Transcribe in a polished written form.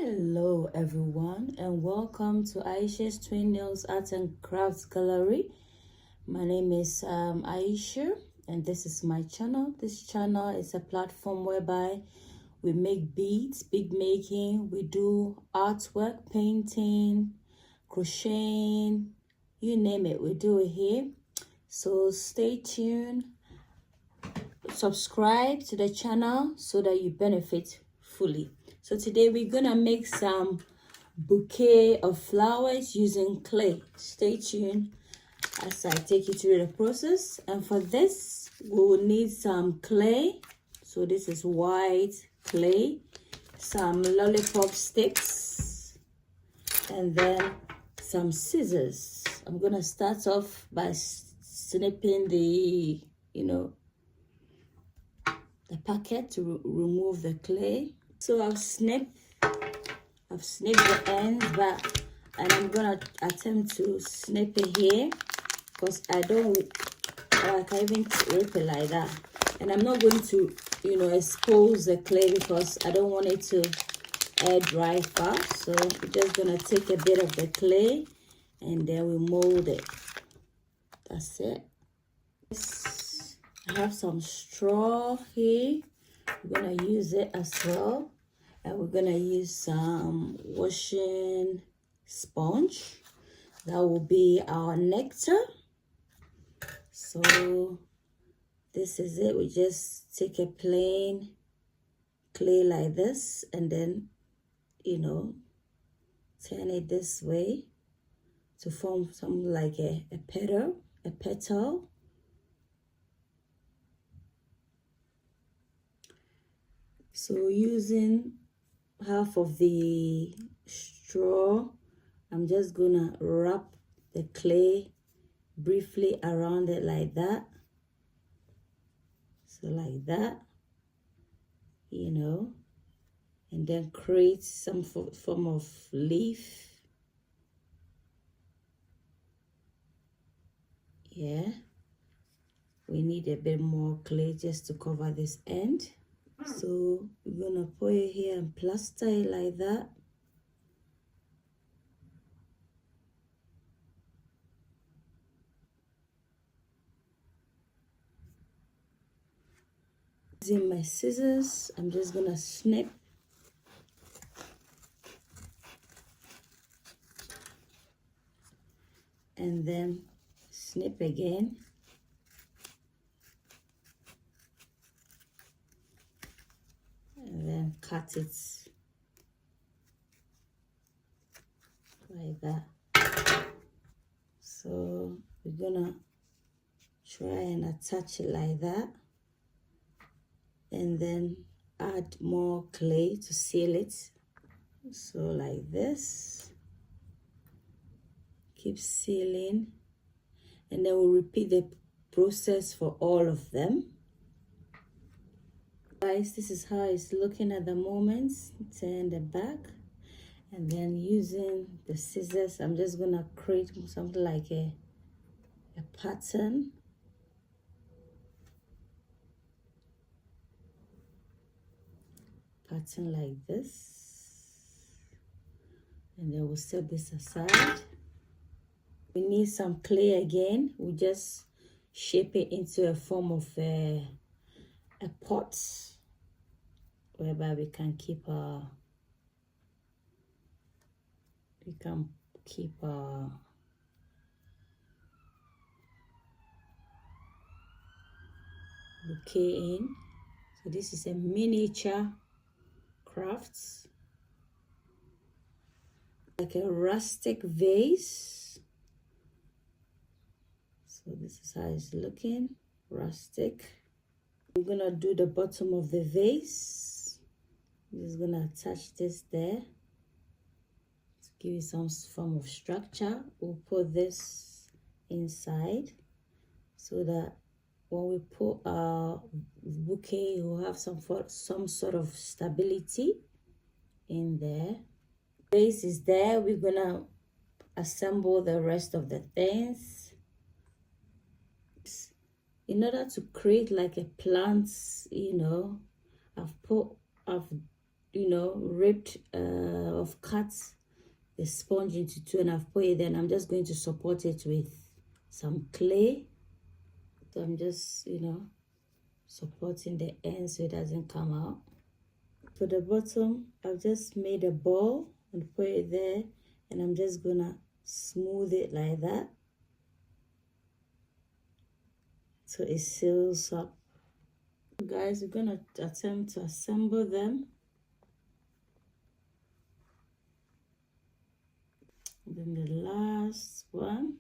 Hello everyone, and welcome to Ayesha's Twin Nails Art and Crafts Gallery. My name is Ayesha, and this is my channel. This channel is a platform whereby we make beads, bead making, we do artwork, painting, crocheting, you name it, we do it here. So stay tuned, subscribe to the channel so that you benefit fully. So today we're gonna make some bouquet of flowers using clay. Stay tuned as I take you through the process. And for this, we will need some clay. So this is white clay, some lollipop sticks, and then some scissors. I'm gonna start off by snipping the packet to remove the clay. So I've snipped the ends back, and I'm gonna attempt to snip it here because I can even rip it like that. And I'm not going to expose the clay because I don't want it to air dry fast. So we're just gonna take a bit of the clay and then we mold it. That's it. I have some straw here. We're gonna use it as well, and we're gonna use some washing sponge. That will be our nectar. So this is it. We just take a plain clay like this and then turn it this way to form something like a petal. So using half of the straw, I'm just gonna wrap the clay briefly around it like that. So like that, and then create some form of leaf. Yeah, we need a bit more clay just to cover this end. So we're gonna put it here and plaster it like that. Using my scissors, I'm just gonna snip and then snip again. And then cut it like that. So we're gonna try and attach it like that, and then add more clay to seal it. So like this, keep sealing, and then we'll repeat the process for all of them. Guys, this is how it's looking at the moment. Turn the back, and then using the scissors, I'm just gonna create something like a pattern. Like this, and then we'll set this aside. We need some clay again. We just shape it into a form of a pot whereby we can keep our bouquet in. So this is a miniature crafts, like a rustic vase. So this is how it's looking, rustic. We're gonna do the bottom of the vase. I'm just gonna attach this there to give it some form of structure. We'll put this inside so that when we put our bouquet, we'll have some sort of stability in there. Base is there. We're gonna assemble the rest of the things. In order to create like a plant, I've ripped of cut the sponge into two, and I've put it there, and I'm just going to support it with some clay. So I'm just, you know, supporting the end so it doesn't come out. For the bottom, I've just made a ball and put it there, and I'm just gonna smooth it like that so it seals up. Guys, we're gonna attempt to assemble them. And then the last one.